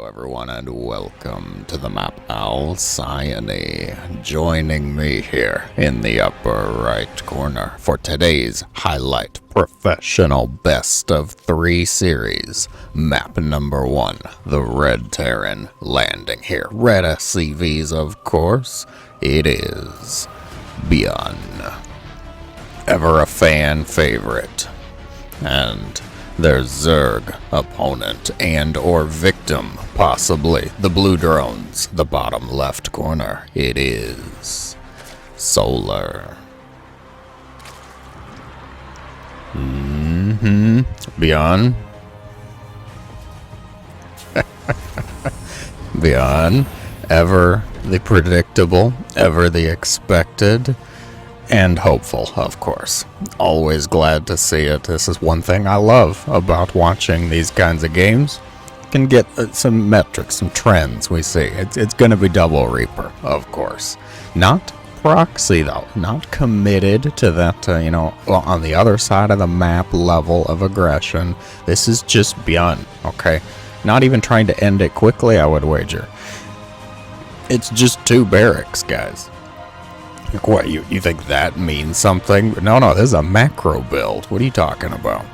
everyone, and welcome to the map Alcyone. Joining me here in the upper right corner for today's highlight professional best of 3 series. Map number 1, the Red Terran landing here. Red SCVs, of course. It is ByuN. Ever a fan favorite. And their Zerg opponent and or victim, possibly. The blue drones, the bottom left corner. It is Solar. ByuN. ByuN. Ever the predictable, ever the expected. And hopeful, of course. Always glad to see it. This is one thing I love about watching these kinds of games. You can get some metrics, some trends we see. It's going to be Double Reaper, of course. Not proxy, though. Not committed to that, on the other side of the map level of aggression. This is just ByuN, okay? Not even trying to end it quickly, I would wager. It's just 2 barracks, guys. What, you think that means something? No, this is a macro build. What are you talking about?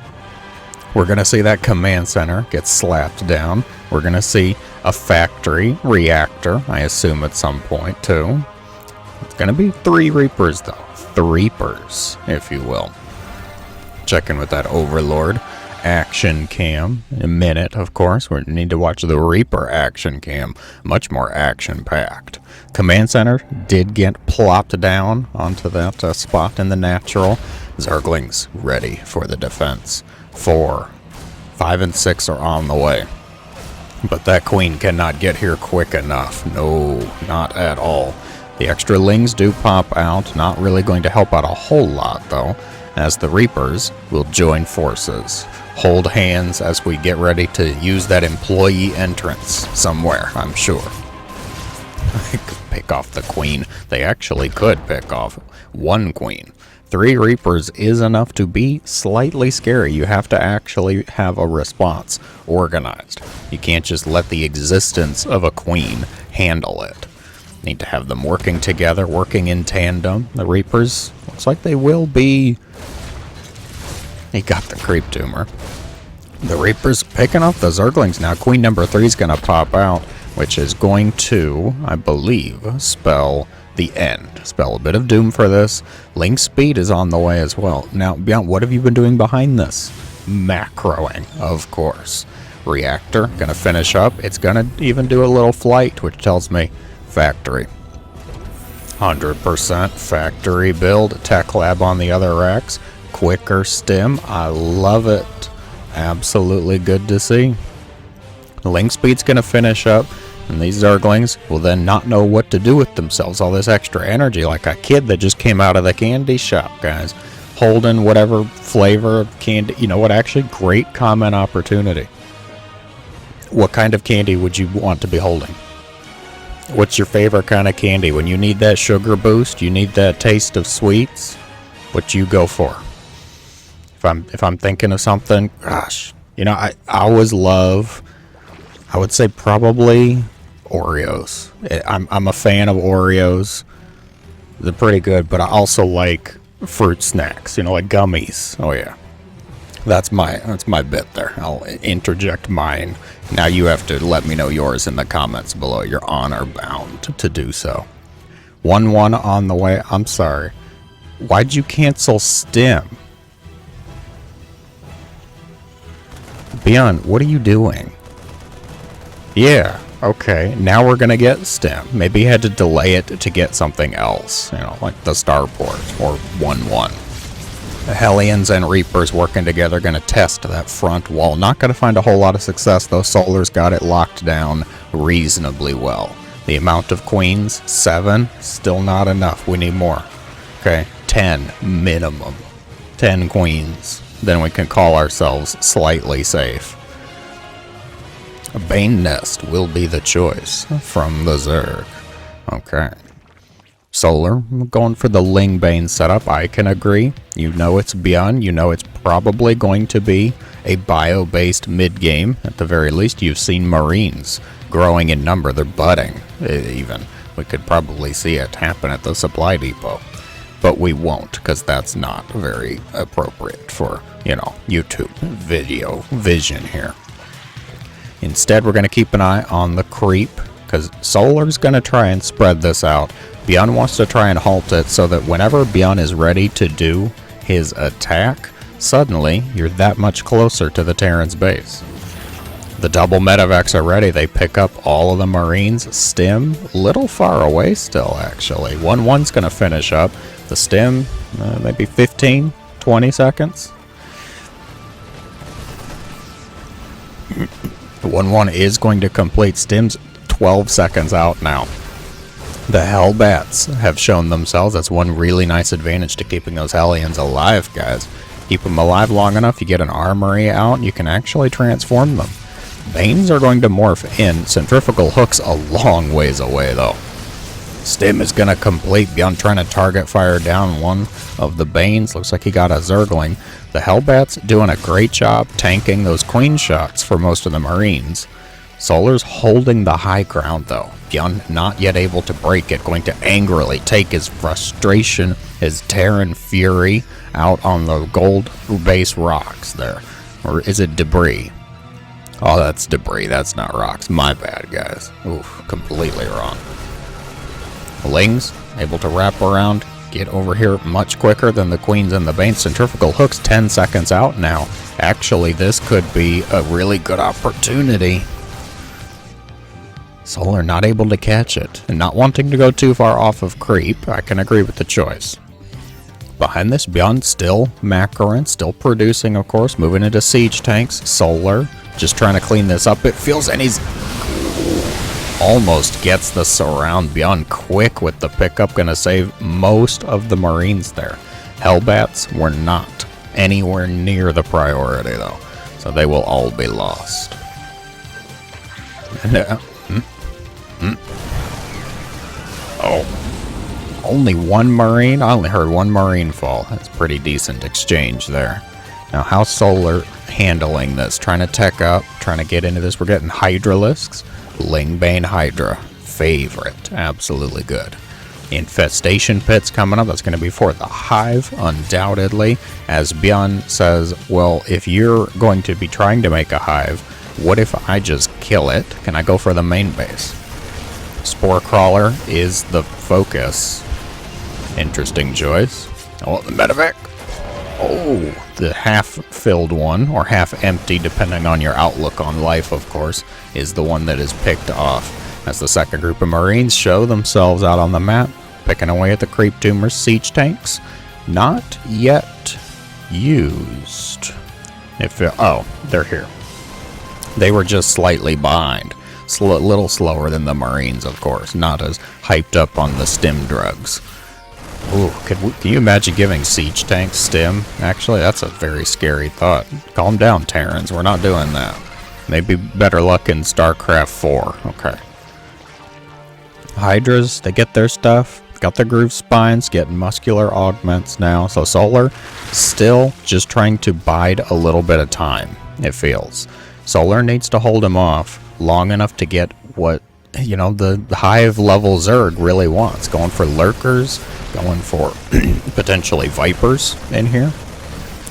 We're going to see that command center get slapped down. We're going to see a factory reactor, I assume, at some point, too. It's going to be 3 Reapers, though. 3pers, if you will. Checking with that Overlord action cam in a minute, of course. We need to watch the Reaper action cam. Much more action-packed. Command center did get plopped down onto that spot in the natural. Zerglings ready for the defense. 4, 5, and 6 are on the way. But that queen cannot get here quick enough. No, not at all. The extra lings do pop out. Not really going to help out a whole lot, though, as the Reapers will join forces. Hold hands as we get ready to use that employee entrance somewhere, I'm sure. Pick off the queen. They actually could pick off 1 queen. 3 Reapers is enough to be slightly scary. You have to actually have a response organized. You can't just let the existence of a queen handle it. Need to have them working together, working in tandem. The Reapers, looks like they will be... He got the creep tumor. The Reapers picking up the Zerglings now. Queen number 3 is going to pop out, which is going to, I believe, spell the end. Spell a bit of doom for this. Link speed is on the way as well. Now, ByuN, what have you been doing behind this? Macroing, of course. Reactor, going to finish up. It's going to even do a little flight, which tells me factory. 100% factory build. Tech lab on the other racks. Quicker stim. I love it. Absolutely good to see. Link speed's going to finish up, and these Zerglings will then not know what to do with themselves. All this extra energy, like a kid that just came out of the candy shop, guys. Holding whatever flavor of candy. You know what? Actually, great comment opportunity. What kind of candy would you want to be holding? What's your favorite kind of candy? When you need that sugar boost, you need that taste of sweets, what you go for? If I'm thinking of something, gosh, I always love, I would say probably Oreos. I'm a fan of Oreos. They're pretty good, but I also like fruit snacks, like gummies. Oh yeah. That's my bit there. I'll interject mine. Now you have to let me know yours in the comments below. You're honor bound to do so. 1-1 on the way. I'm sorry. Why'd you cancel stim? ByuN, what are you doing? Yeah, okay. Now we're gonna get stim. Maybe you had to delay it to get something else, like the starport or 1-1. The Hellions and Reapers working together, gonna test that front wall. Not gonna find a whole lot of success though. Solar's got it locked down reasonably well. The amount of queens, 7, still not enough. We need more. Okay, 10 minimum. 10 queens. Then we can call ourselves slightly safe. A Bane Nest will be the choice from the Zerg. Okay. Solar, going for the Ling Bane setup. I can agree. It's ByuN. It's probably going to be a bio-based mid-game. At the very least, you've seen Marines growing in number. They're budding, even. We could probably see it happen at the supply depot. But we won't, because that's not very appropriate for, you know, YouTube video vision here. Instead, we're going to keep an eye on the creep, because Solar's going to try and spread this out. ByuN wants to try and halt it so that whenever ByuN is ready to do his attack, suddenly you're that much closer to the Terran's base. The double medevacs are ready. They pick up all of the Marines. Stim, little far away still, actually. 1-1's going to finish up. The Stim, maybe 15, 20 seconds. 1-1 is going to complete. Stim's 12 seconds out now. The Hellbats have shown themselves. That's one really nice advantage to keeping those Hellions alive, guys. Keep them alive long enough, you get an armory out, you can actually transform them. Banes are going to morph in. Centrifugal Hook's a long ways away, though. Stim is going to complete. ByuN trying to target fire down one of the Banes. Looks like he got a Zergling. The Hellbats doing a great job tanking those Queen shots for most of the Marines. Solar's holding the high ground, though. ByuN not yet able to break it. Going to angrily take his frustration, his Terran fury, out on the gold base rocks there. Or is it debris? Oh, that's debris. That's not rocks. My bad, guys. Oof, completely wrong. Lings able to wrap around, get over here much quicker than the Queens and the Banes. Centrifugal Hook's 10 seconds out now. Actually, this could be a really good opportunity. Solar not able to catch it, and not wanting to go too far off of creep. I can agree with the choice. Behind this, ByuN still macroing, still producing, of course, moving into siege tanks. Solar just trying to clean this up. It feels, and he's almost gets the surround. ByuN quick with the pickup, gonna save most of the Marines there. Hellbats were not anywhere near the priority, though, so they will all be lost. Oh, only one Marine? I only heard one Marine fall. That's pretty decent exchange there. Now, how's Solar handling this? Trying to tech up, trying to get into this. We're getting Hydralisks. Lingbane Hydra. Favorite. Absolutely good. Infestation pits coming up. That's going to be for the Hive, undoubtedly. As ByuN says, well, if you're going to be trying to make a Hive, what if I just kill it? Can I go for the main base? Spore Crawler is the focus. Interesting choice. Oh, the medevac. Oh, the half-filled one, or half-empty, depending on your outlook on life, of course, is the one that is picked off. As the second group of Marines show themselves out on the map, picking away at the creep tumors. Siege tanks, not yet used. Oh, they're here. They were just slightly behind. A little slower than the Marines, of course. Not as hyped up on the stim drugs. Ooh, can you imagine giving siege tanks stim? Actually, that's a very scary thought. Calm down, Terrans. We're not doing that. Maybe better luck in StarCraft 4. Okay. Hydras, they get their stuff. Got their groove spines, getting muscular augments now. So Solar still just trying to bide a little bit of time, it feels. Solar needs to hold him off long enough to get what, you know, the Hive level Zerg really wants. Going for lurkers, going for potentially Vipers in here.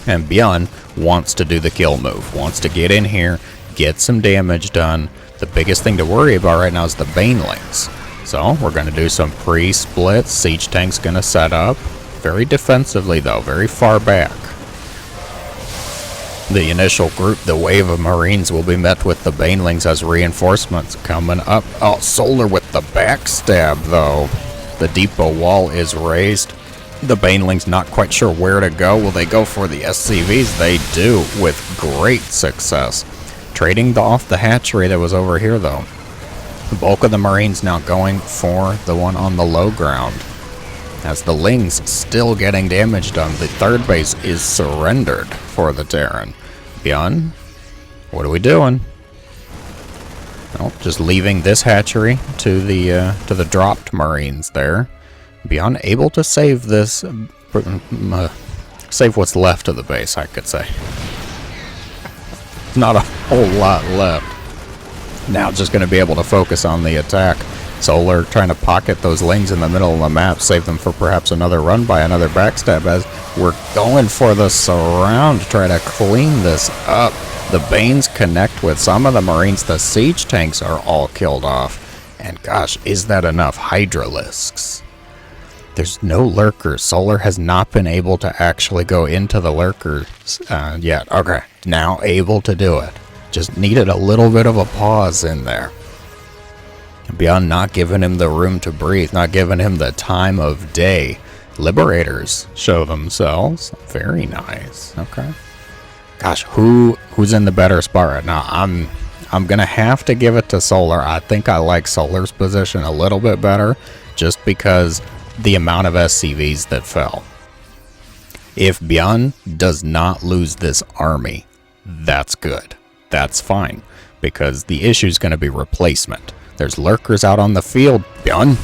And ByuN wants to do the kill move, wants to get in here, get some damage done. The biggest thing to worry about right now is the Banelings. So we're going to do some pre-splits. Siege tank's going to set up. Very defensively, though, very far back. The initial group, the wave of Marines, will be met with the Banelings as reinforcements coming up. Oh, Solar with the backstab, though. The depot wall is raised. The Banelings not quite sure where to go. Will they go for the SCVs? They do, with great success. Trading off the hatchery that was over here, though. The bulk of the Marines now going for the one on the low ground. As the Lings still getting damage done, the third base is surrendered for the Terran. ByuN, what are we doing? Well, just leaving this hatchery to the dropped Marines there. ByuN able to save this, save what's left of the base, I could say. Not a whole lot left. Now just going to be able to focus on the attack. Solar trying to pocket those lanes in the middle of the map, save them for perhaps another run by another backstab as we're going for the surround to try to clean this up. The Banes connect with some of the Marines. The siege tanks are all killed off. And gosh, is that enough? Hydralisks. There's no lurkers. Solar has not been able to actually go into the lurkers yet. Okay, now able to do it. Just needed a little bit of a pause in there. ByuN not giving him the room to breathe, not giving him the time of day. Liberators show themselves. Very nice. Okay. Gosh, who's in the better spot right now? I'm gonna have to give it to Solar. I think I like Solar's position a little bit better, just because the amount of SCVs that fell. If ByuN does not lose this army, that's good. That's fine, because the issue is going to be replacement. There's lurkers out on the field, ByuN.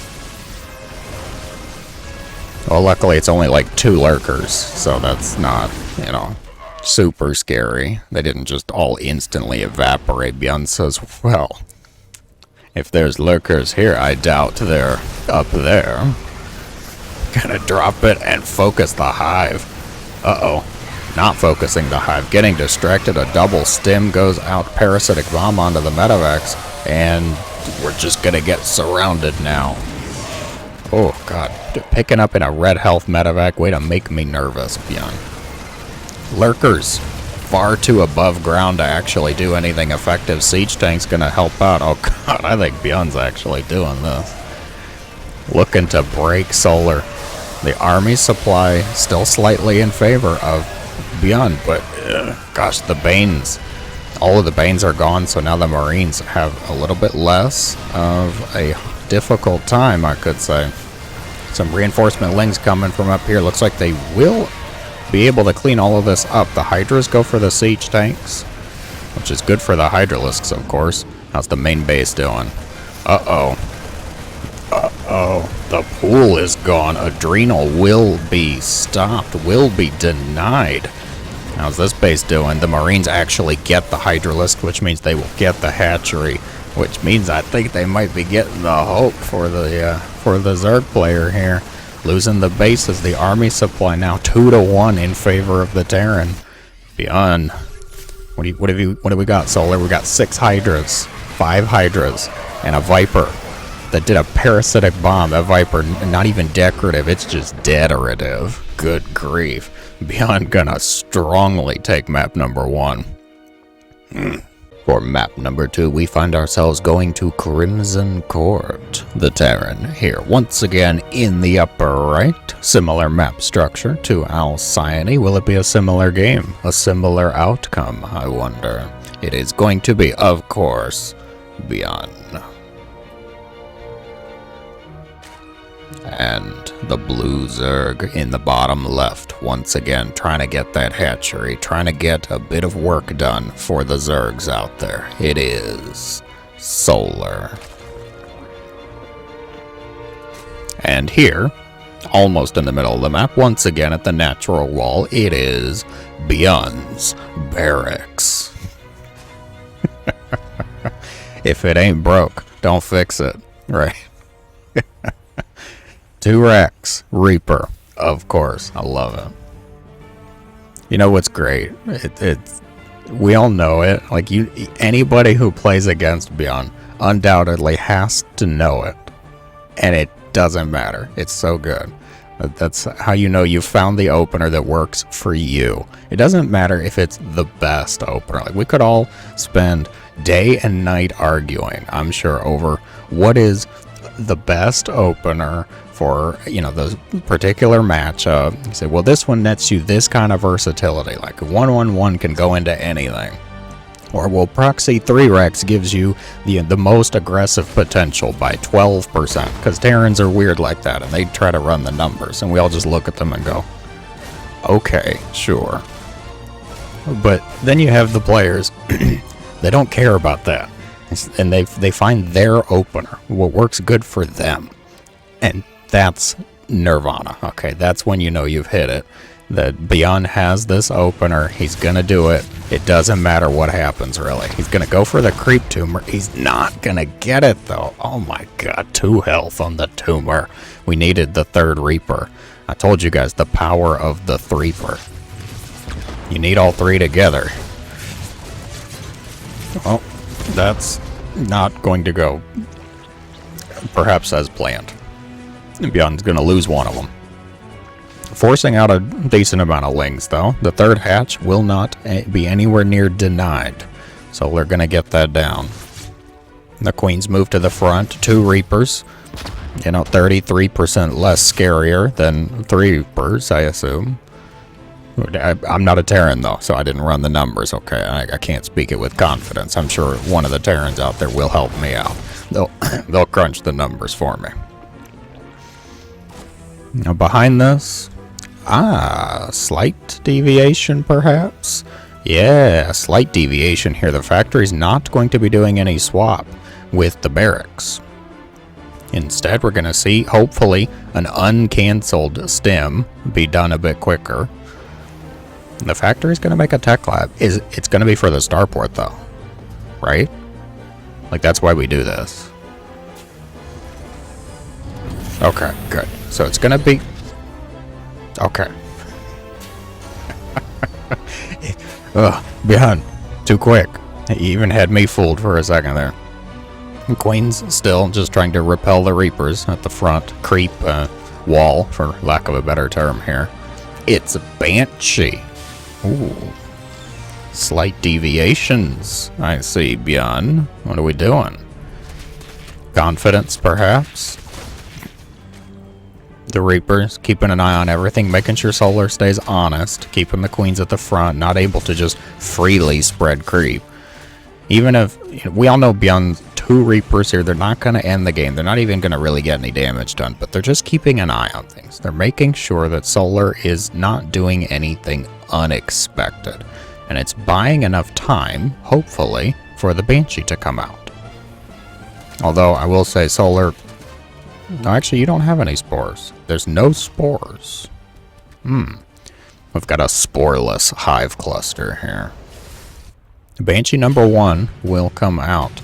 Well, luckily it's only like 2 lurkers, so that's not, you know, super scary. They didn't just all instantly evaporate. ByuN says, well, if there's lurkers here, I doubt they're up there. Gonna drop it and focus the hive. Uh-oh. Not focusing the hive. Getting distracted. A double stim goes out. Parasitic bomb onto the medevacs. And we're just gonna get surrounded now. Oh, God. Picking up in a red health medevac. Way to make me nervous, ByuN. Lurkers. Far too above ground to actually do anything effective. Siege tank's gonna help out. Oh, God. I think ByuN's actually doing this. Looking to break Solar. The army supply still slightly in favor of ByuN, but gosh, the Banes, all of the Banes are gone, so now the Marines have a little bit less of a difficult time, I could say. Some reinforcement lings coming from up here. Looks like they will be able to clean all of this up. The Hydras go for the siege tanks, which is good for the Hydralisks, of course. How's the main base doing? Uh-oh. Uh-oh. The pool is gone. Adrenal will be stopped, will be denied. How's this base doing? The Marines actually get the Hydralisk, which means they will get the hatchery, which means I think they might be getting the hope for the Zerg player here. Losing the base as the army supply now 2-1 in favor of the Terran. ByuN. What have we got, Solar? We got 6 Hydras, 5 Hydras, and a Viper that did a parasitic bomb. That Viper, not even decorative, it's just decorative. Good grief. ByuN gonna strongly take map number 1. For map number 2, we find ourselves going to Crimson Court. The Terran here, once again in the upper right. Similar map structure to Alcyone. Will it be a similar game? A similar outcome, I wonder. It is going to be, of course, ByuN. And the blue Zerg in the bottom left, once again trying to get that hatchery, trying to get a bit of work done for the Zergs out there. It is Solar. And here, almost in the middle of the map, once again at the natural wall, it is ByuN's barracks. If it ain't broke, don't fix it, right? 2 racks, Reaper, of course. I love it. You know what's great? We all know it. Like, anybody who plays against ByuN undoubtedly has to know it, and it doesn't matter. It's so good. That's how you know you found the opener that works for you. It doesn't matter if it's the best opener. Like, we could all spend day and night arguing, I'm sure, over what is the best opener for, you know, the particular matchup. You say, well, this one nets you this kind of versatility, like 1-1-1 can go into anything. Or, well, Proxy 3-Rex gives you the most aggressive potential by 12%, because Terrans are weird like that, and they try to run the numbers, and we all just look at them and go, okay, sure. But then you have the players, they don't care about that, and they find their opener, what works good for them, and that's Nirvana. Okay, that's when you know you've hit it. that ByuN has this opener. He's gonna do it. It doesn't matter what happens, really. He's gonna go for the creep tumor. He's not gonna get it, though. Oh my god, 2 health on the tumor. We needed the 3rd Reaper. I told you guys the power of the Threeper. You need all 3 together. Well, that's not going to go perhaps as planned. ByuN's gonna lose one of them. Forcing out a decent amount of lings, though. The 3rd hatch will not be anywhere near denied, so we're gonna get that down. The queens move to the front. 2 Reapers. You know, 33% less scarier than 3 Reapers, I assume. I'm not a Terran, though, so I didn't run the numbers, okay? I can't speak it with confidence. I'm sure one of the Terrans out there will help me out. They'll crunch the numbers for me. Now, behind this... slight deviation, perhaps? Yeah, slight deviation here. The factory's not going to be doing any swap with the barracks. Instead, we're going to see, hopefully, an uncancelled stem be done a bit quicker. The factory's going to make a tech lab. It's going to be for the starport, though. Right? Like, that's why we do this. Okay, good. So it's going to be... Okay. Ugh, ByuN, too quick. He even had me fooled for a second there. Queen's still just trying to repel the Reapers at the front creep wall, for lack of a better term here. It's a Banshee. Ooh. Slight deviations, I see, ByuN. What are we doing? Confidence, perhaps? The Reapers, keeping an eye on everything, making sure Solar stays honest, keeping the queens at the front, not able to just freely spread creep. Even if, we all know ByuN's 2 Reapers here, they're not going to end the game. They're not even going to really get any damage done, but they're just keeping an eye on things. They're making sure that Solar is not doing anything unexpected. And it's buying enough time, hopefully, for the Banshee to come out. Although, I will say, Solar... No, actually, you don't have any spores. There's no spores. We've got a sporeless hive cluster here. Banshee number 1 will come out.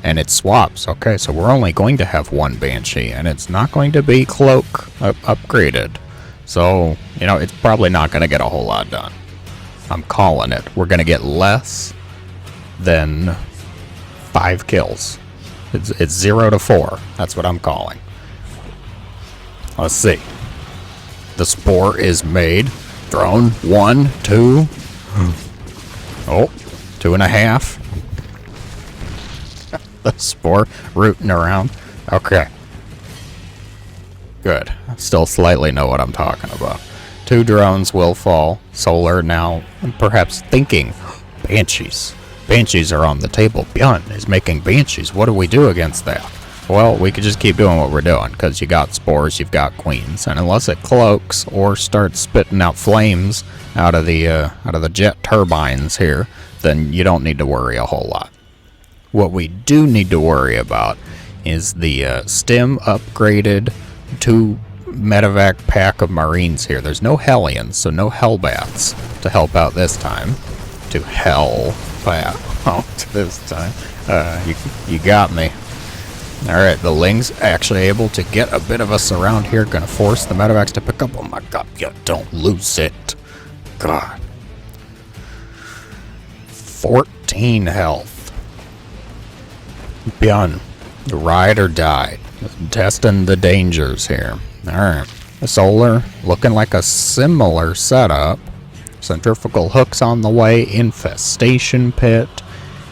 And it swaps. Okay, so we're only going to have 1 Banshee, and it's not going to be cloak upgraded. So, you know, it's probably not going to get a whole lot done. I'm calling it. We're going to get less than 5 kills. It's 0 to 4. That's what I'm calling. Let's see. The spore is made. Drone. 1, 2. Oh, 2.5. The spore rooting around. Okay. Good. Still slightly know what I'm talking about. 2 drones will fall. Solar now perhaps thinking, Banshees. Banshees are on the table. ByuN is making Banshees. What do we do against that? Well, we could just keep doing what we're doing, because you got spores, you've got queens, and unless it cloaks or starts spitting out flames out of the jet turbines here, then you don't need to worry a whole lot. What we do need to worry about is the stem upgraded 2 medevac pack of Marines here. There's no Hellions, so no Hellbats to help out this time. To hell out this time. You got me. Alright, the Ling's actually able to get a bit of a surround here. Gonna force the medevacs to pick up. Oh my god, you don't lose it. God. 14 health. ByuN, ride or die. Testing the dangers here. Alright. Solar looking like a similar setup. Centrifugal hooks on the way. Infestation pit.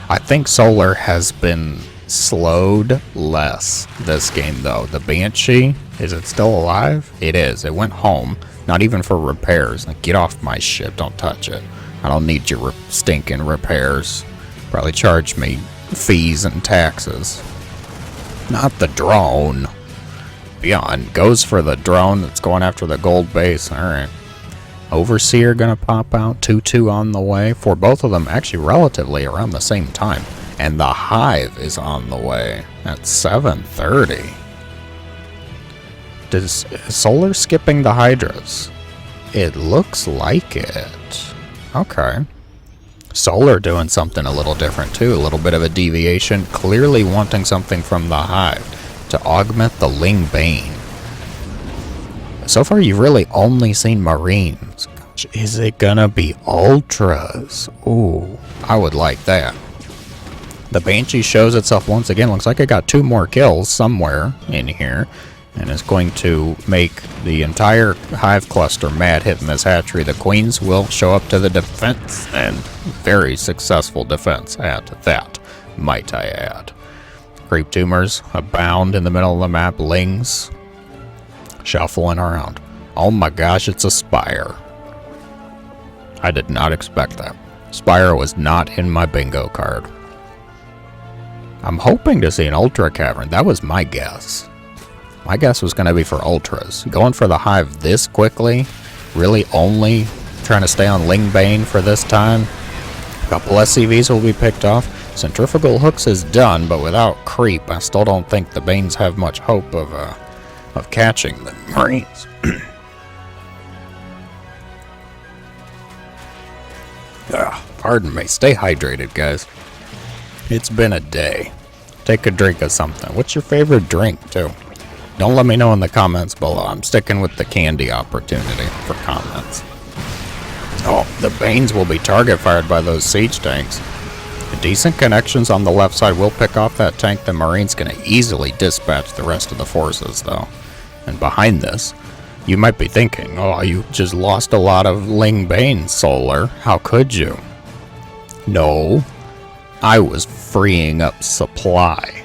I think Solar has been slowed less this game, though. The Banshee, is it still alive? It is. It went home. Not even for repairs. Like, get off my ship. Don't touch it. I don't need your stinking repairs. Probably charge me fees and taxes. Not the drone. ByuN goes for the drone that's going after the gold base. Alright. Overseer gonna pop out. 2-2 on the way. For both of them, actually relatively around the same time. And the hive is on the way at 7:30. Is Solar skipping the Hydras? It looks like it. Okay. Solar doing something a little different too. A little bit of a deviation. Clearly wanting something from the hive to augment the Ling Bane. So far you've really only seen Marines. Gosh, is it gonna be Ultras? Ooh, I would like that. The Banshee shows itself once again. Looks like it got 2 more kills somewhere in here. And is going to make the entire hive cluster mad hitting this hatchery. The queens will show up to the defense, and very successful defense at that, might I add. Creep tumors abound in the middle of the map. Lings shuffling around. Oh my gosh, it's a Spire. I did not expect that. Spire was not in my bingo card. I'm hoping to see an Ultra Cavern. That was my guess. My guess was going to be for Ultras. Going for the hive this quickly, really only trying to stay on Ling Bane for this time. A couple SCVs will be picked off. Centrifugal Hooks is done, but without Creep, I still don't think the Banes have much hope of catching the Marines. Pardon me. Stay hydrated, guys. It's been a day. Take a drink of something. What's your favorite drink, too? Don't let me know in the comments below. I'm sticking with the candy opportunity for comments. Oh, the Banes will be target fired by those siege tanks. The decent connections on the left side will pick off that tank. The Marine's going to easily dispatch the rest of the forces, though. And behind this, you might be thinking, oh, you just lost a lot of Ling Bane, Solar. How could you? No. I was freeing up supply.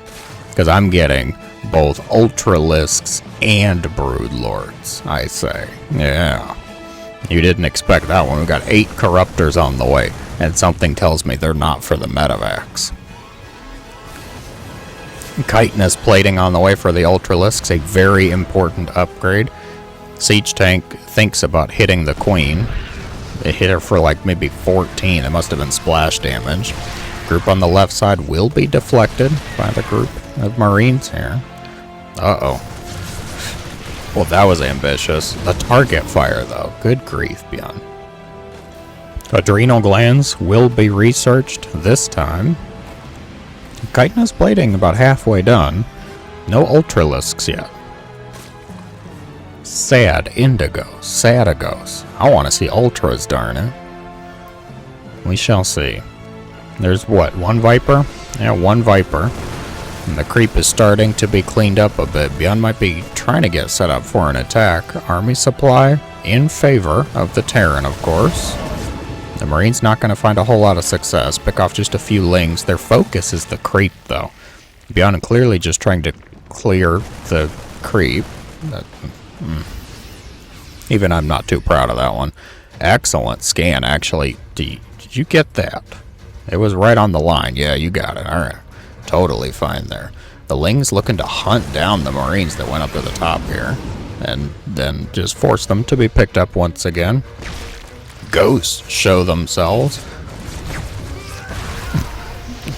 Because I'm getting both Ultralisks and Brood Lords, I say. Yeah. You didn't expect that one. We've got 8 Corruptors on the way, and something tells me they're not for the medevacs. Chitinous plating on the way for the Ultralisks, a very important upgrade. Siege tank thinks about hitting the Queen. They hit her for like maybe 14. It must have been splash damage. Group on the left side will be deflected by the group of Marines here. Uh-oh. Well, that was ambitious. The target fire, though. Good grief, ByuN. Adrenal glands will be researched this time. Chitinous plating about halfway done. No Ultralisks yet. Sad Indigos. Sadigos. I want to see Ultras, darn it. We shall see. There's what? 1 Viper? Yeah, 1 Viper. And the creep is starting to be cleaned up a bit. ByuN might be trying to get set up for an attack. Army supply in favor of the Terran, of course. The Marine's not going to find a whole lot of success. Pick off just a few Lings. Their focus is the creep, though. ByuN clearly just trying to clear the creep. Even I'm not too proud of that one. Excellent scan, actually. Did you get that? It was right on the line. Yeah, you got it. All right. Totally fine there. The Ling's looking to hunt down the Marines that went up to the top here. And then just force them to be picked up once again. Ghosts show themselves.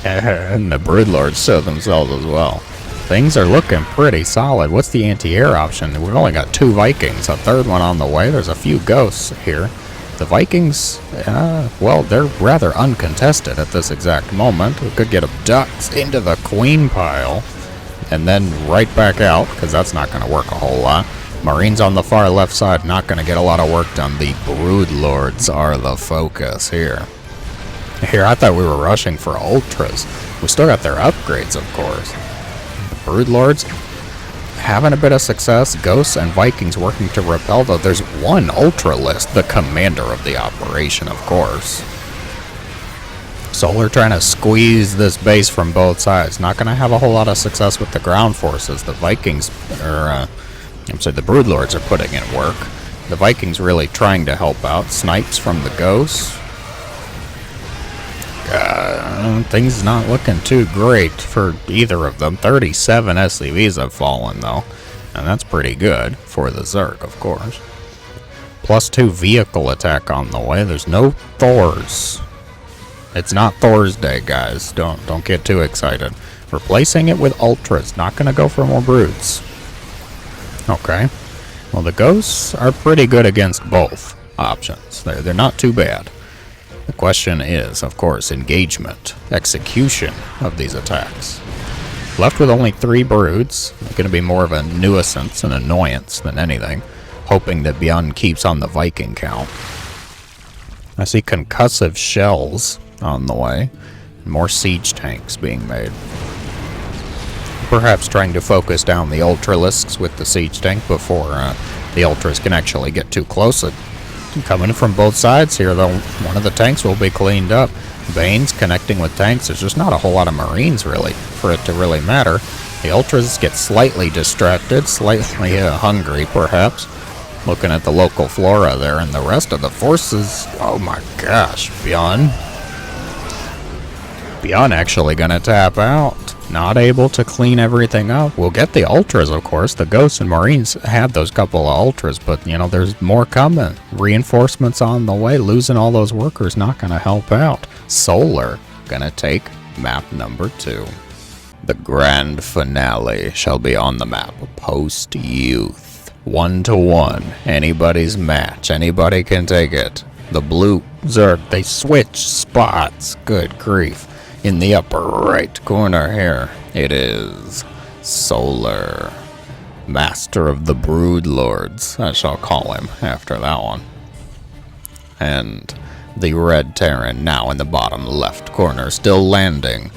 And the Broodlords show themselves as well. Things are looking pretty solid. What's the anti-air option? We've only got 2 Vikings. A third one on the way. There's a few ghosts here. The Vikings, well, they're rather uncontested at this exact moment. We could get them ducks into the Queen pile and then right back out, because that's not going to work a whole lot. Marines on the far left side, not going to get a lot of work done. The Brood Lords are the focus here. Here, I thought we were rushing for Ultras. We still got their upgrades, of course. The Brood Lords having a bit of success. Ghosts and Vikings working to repel, though. There's 1 Ultralist, the commander of the operation, of course. Solar trying to squeeze this base from both sides. Not going to have a whole lot of success with the ground forces. The Vikings, the Broodlords are putting in work. The Vikings really trying to help out. Snipes from the Ghosts. Things not looking too great for either of them. 37 SCVs have fallen, though. And that's pretty good for the Zerg, of course. +2 vehicle attack on the way. There's no Thors. It's not Thor's Day, guys. Don't get too excited. Replacing it with Ultras. Not going to go for more Broods. Okay. Well, the ghosts are pretty good against both options. They're not too bad. The question is, of course, engagement, execution of these attacks. Left with only 3 broods, going to be more of a nuisance and annoyance than anything, hoping that ByuN keeps on the Viking count. I see concussive shells on the way, more siege tanks being made. Perhaps trying to focus down the Ultralisks with the siege tank before the Ultras can actually get too close. Coming from both sides here, though, one of the tanks will be cleaned up. Bane's connecting with tanks. There's just not a whole lot of Marines, really, for it to really matter. The Ultras get slightly distracted, slightly hungry, perhaps. Looking at the local flora there, and the rest of the forces, oh my gosh, ByuN actually gonna tap out. Not able to clean everything up. We'll get the Ultras, of course. The Ghosts and Marines had those couple of Ultras, but, you know, there's more coming. Reinforcements on the way. Losing all those workers not gonna help out. Solar gonna take map number 2. The grand finale shall be on the map. Post-youth. 1-to-1. Anybody's match. Anybody can take it. The blue Zerg, they switch spots. Good grief. In the upper right corner here, it is Solar, Master of the Brood Lords, I shall call him after that one. And the red Terran now in the bottom left corner, still landing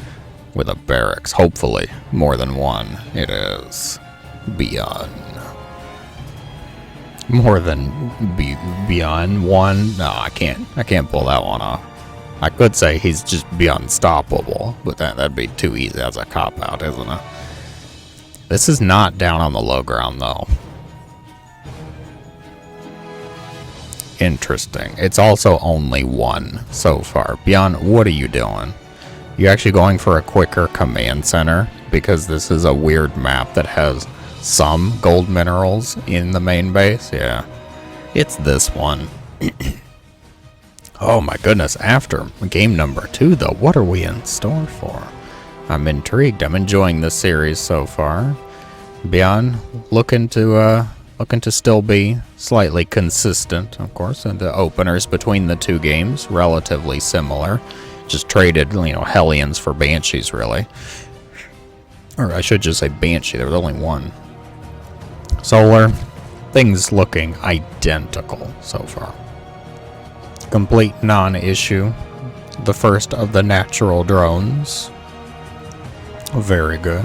with a barracks, hopefully more than one. It is ByuN. More than ByuN one? No, I can't pull that one off. I could say he's just unstoppable, but that'd be too easy as a cop-out, isn't it? This is not down on the low ground, though. Interesting. It's also only 1 so far. ByuN, what are you doing? You actually going for a quicker command center? Because this is a weird map that has some gold minerals in the main base? Yeah. It's this one. Oh my goodness, after game number 2 though, what are we in store for? I'm intrigued. I'm enjoying this series so far. ByuN looking to still be slightly consistent, of course, and the openers between the 2 games relatively similar. Just traded, you know, Hellions for Banshees, really. Or I should just say Banshee, there was only 1. Solar, things looking identical so far. Complete non-issue. The first of the natural drones. Very good.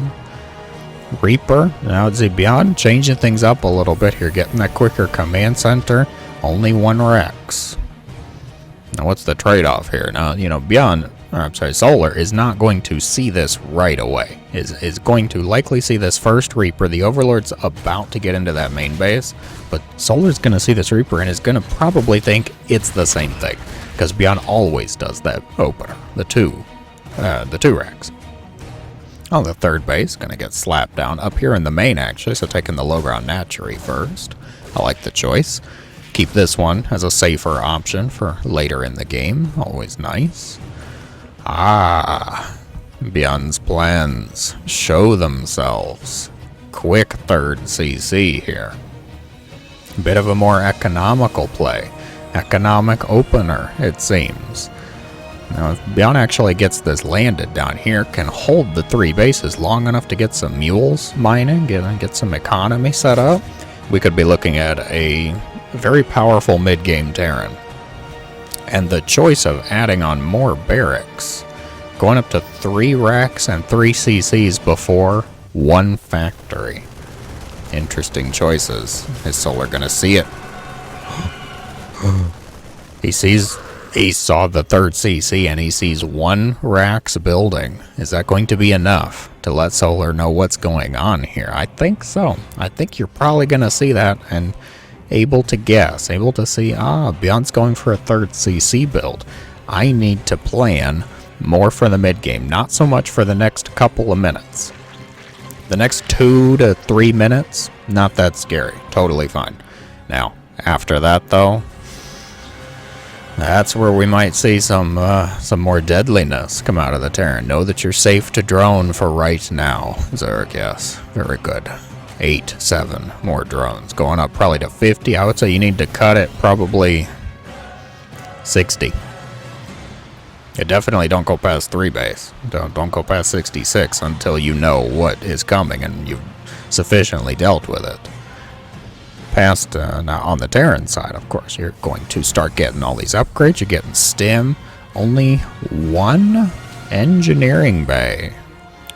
Reaper. Now it's ByuN changing things up a little bit here. Getting that quicker command center. Only 1 Rex. Now what's the trade-off here? Now, you know, Solar is not going to see this right away. Is going to likely see this first Reaper. The Overlord's about to get into that main base, but Solar's going to see this Reaper and is going to probably think it's the same thing, because ByuN always does that opener. The two racks. Oh, the third base going to get slapped down up here in the main, actually, so taking the low ground Natchery first. I like the choice. Keep this one as a safer option for later in the game. Always nice. ByuN's plans show themselves. Quick third CC here. Bit of a more economical play. Economic opener, it seems. Now, if ByuN actually gets this landed down here, can hold the 3 bases long enough to get some mules mining, get some economy set up, we could be looking at a very powerful mid-game Terran. And the choice of adding on more barracks, going up to 3 racks and 3 CCs before 1 factory. Interesting choices. Is Solar gonna see it? He saw the 3rd CC and he sees 1 racks building. Is that going to be enough to let Solar know what's going on here? I think so. I think you're probably gonna see that and able to guess, able to see, ByuN's going for a 3rd CC build. I need to plan more for the mid game, not so much for the next couple of minutes. The next 2 to 3 minutes, not that scary, totally fine. Now, after that though, that's where we might see some more deadliness come out of the Terran. Know that you're safe to drone for right now, Zerg, yes. Very good. 8, 7 more drones. Going up probably to 50. I would say you need to cut it probably 60. You definitely don't go past 3 base. Don't go past 66 until you know what is coming and you've sufficiently dealt with it. Past, now on the Terran side, of course, you're going to start getting all these upgrades. You're getting STEM. Only 1 engineering bay.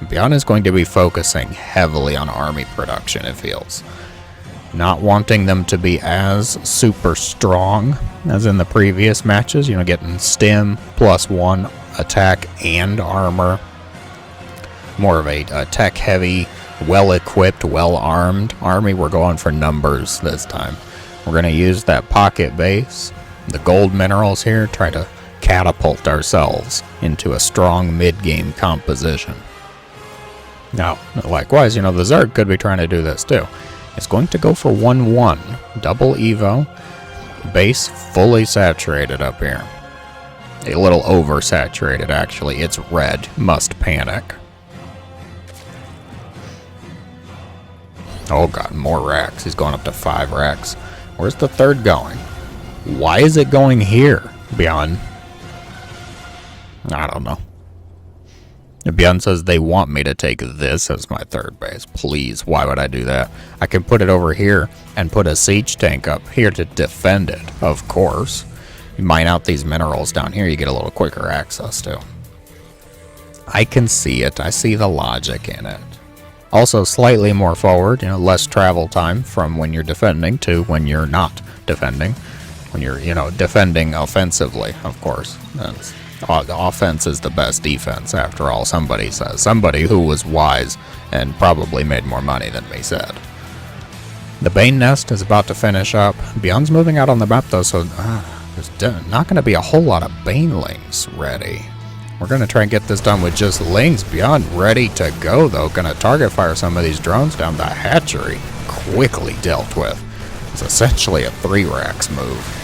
ByuN is going to be focusing heavily on army production, it feels. Not wanting them to be as super strong as in the previous matches. You know, getting STEM +1 attack and armor. More of a tech-heavy, well-equipped, well-armed army. We're going for numbers this time. We're going to use that pocket base, the gold minerals here, try to catapult ourselves into a strong mid-game composition. Now, likewise, you know, the Zerg could be trying to do this too. It's going to go for 1-1. Double Evo. Base fully saturated up here. A little oversaturated, actually. It's red. Must panic. Oh god, more racks. He's going up to 5 racks. Where's the third going? Why is it going here, ByuN? I don't know. ByuN says they want me to take this as my third base. Please, why would I do that? I can put it over here and put a siege tank up here to defend it, of course. You mine out these minerals down here, you get a little quicker access to. I can see it. I see the logic in it. Also, slightly more forward, you know, less travel time from when you're defending to when you're not defending. When you're, you know, defending offensively, of course. That's, the offense is the best defense, after all, somebody says. Somebody who was wise and probably made more money than me said. The Bane Nest is about to finish up. ByuN's moving out on the map, though, so there's not going to be a whole lot of Banelings ready. We're going to try and get this done with just Lings. ByuN ready to go, though. Going to target fire some of these drones down the hatchery. Quickly dealt with. It's essentially a 3 racks move.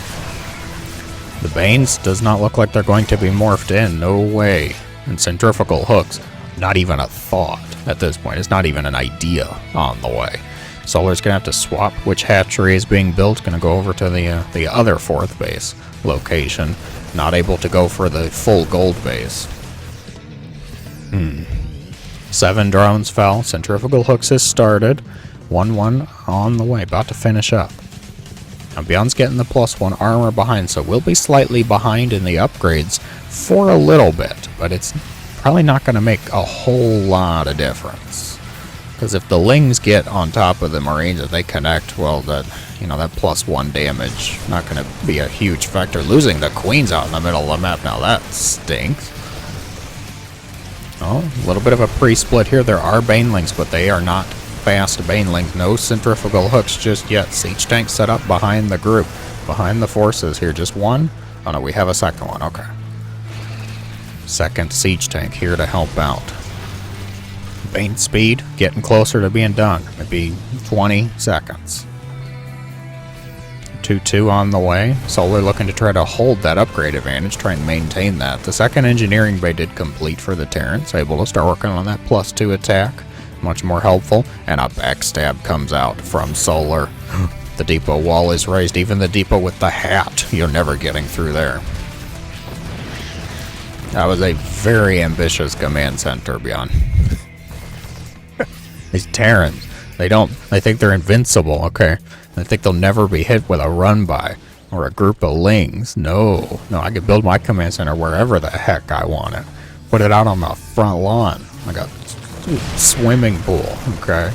The Banes does not look like they're going to be morphed in. No way. And centrifugal hooks, not even a thought at this point. It's not even an idea on the way. Solar's going to have to swap which hatchery is being built. Going to go over to the other 4th base location. Not able to go for the full gold base. 7 drones fell. Centrifugal hooks has started. 1-1 on the way. About to finish up. Now, ByuN's getting the +1 armor behind, so we'll be slightly behind in the upgrades for a little bit, but it's probably not going to make a whole lot of difference. Because if the Lings get on top of the Marines, if they connect, well, that, you know, that +1 damage, not going to be a huge factor. Losing the Queens out in the middle of the map, now that stinks. Oh, a little bit of a pre-split here. There are Banelings, but they are not fast Banelings. No centrifugal hooks just yet. Siege tank set up behind the group, behind the forces here. Just one? Oh no, we have a second one. Okay. Second siege tank here to help out. Bane speed getting closer to being done. Maybe 20 seconds. 2-2 on the way. Solar looking to try to hold that upgrade advantage, try and maintain that. The second engineering bay did complete for the Terrans, able to start working on that +2 attack. Much more helpful, and a backstab comes out from Solar. The depot wall is raised, even the depot with the hat. You're never getting through there. That was a very ambitious command center, ByuN. These Terrans, they think they're invincible, okay? They think they'll never be hit with a run-by or a group of Lings. No, I can build my command center wherever the heck I want it. Put it out on the front lawn. I got swimming pool, okay?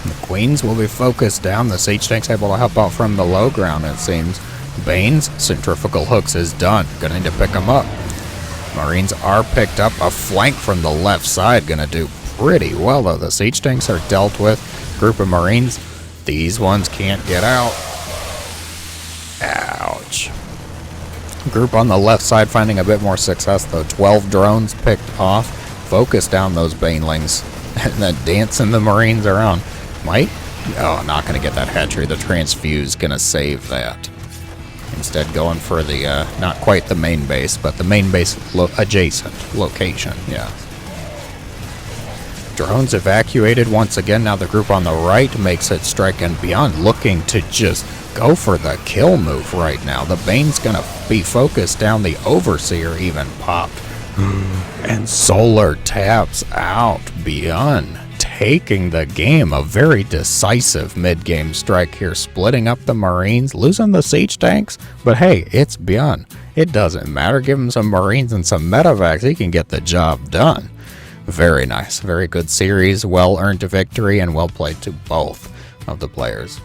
The Queens will be focused down. The siege tank's able to help out from the low ground, it seems. Bane's centrifugal hooks is done. Gonna need to pick them up. Marines are picked up. A flank from the left side gonna do pretty well, though. The siege tanks are dealt with. Group of Marines. These ones can't get out. Ouch. Group on the left side finding a bit more success, though. 12 drones picked off. Focus down those Banelings and then dancing the Marines around. Might? Oh, not going to get that hatchery. The transfuse going to save that. Instead going for the, not quite the main base, but the main base adjacent location, yeah. Drones evacuated once again. Now the group on the right makes it strike, and ByuN looking to just go for the kill move right now. The Bane's gonna be focused down. The Overseer even popped. And Solar taps out. ByuN taking the game. A very decisive mid-game strike here, splitting up the Marines, losing the siege tanks. But hey, it's ByuN. It doesn't matter. Give him some Marines and some medevacs. He can get the job done. Very nice. Very good series. Well earned a victory, and well played to both of the players.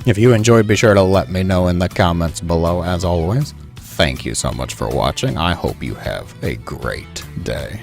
If you enjoyed, be sure to let me know in the comments below. As always, thank you so much for watching. I hope you have a great day.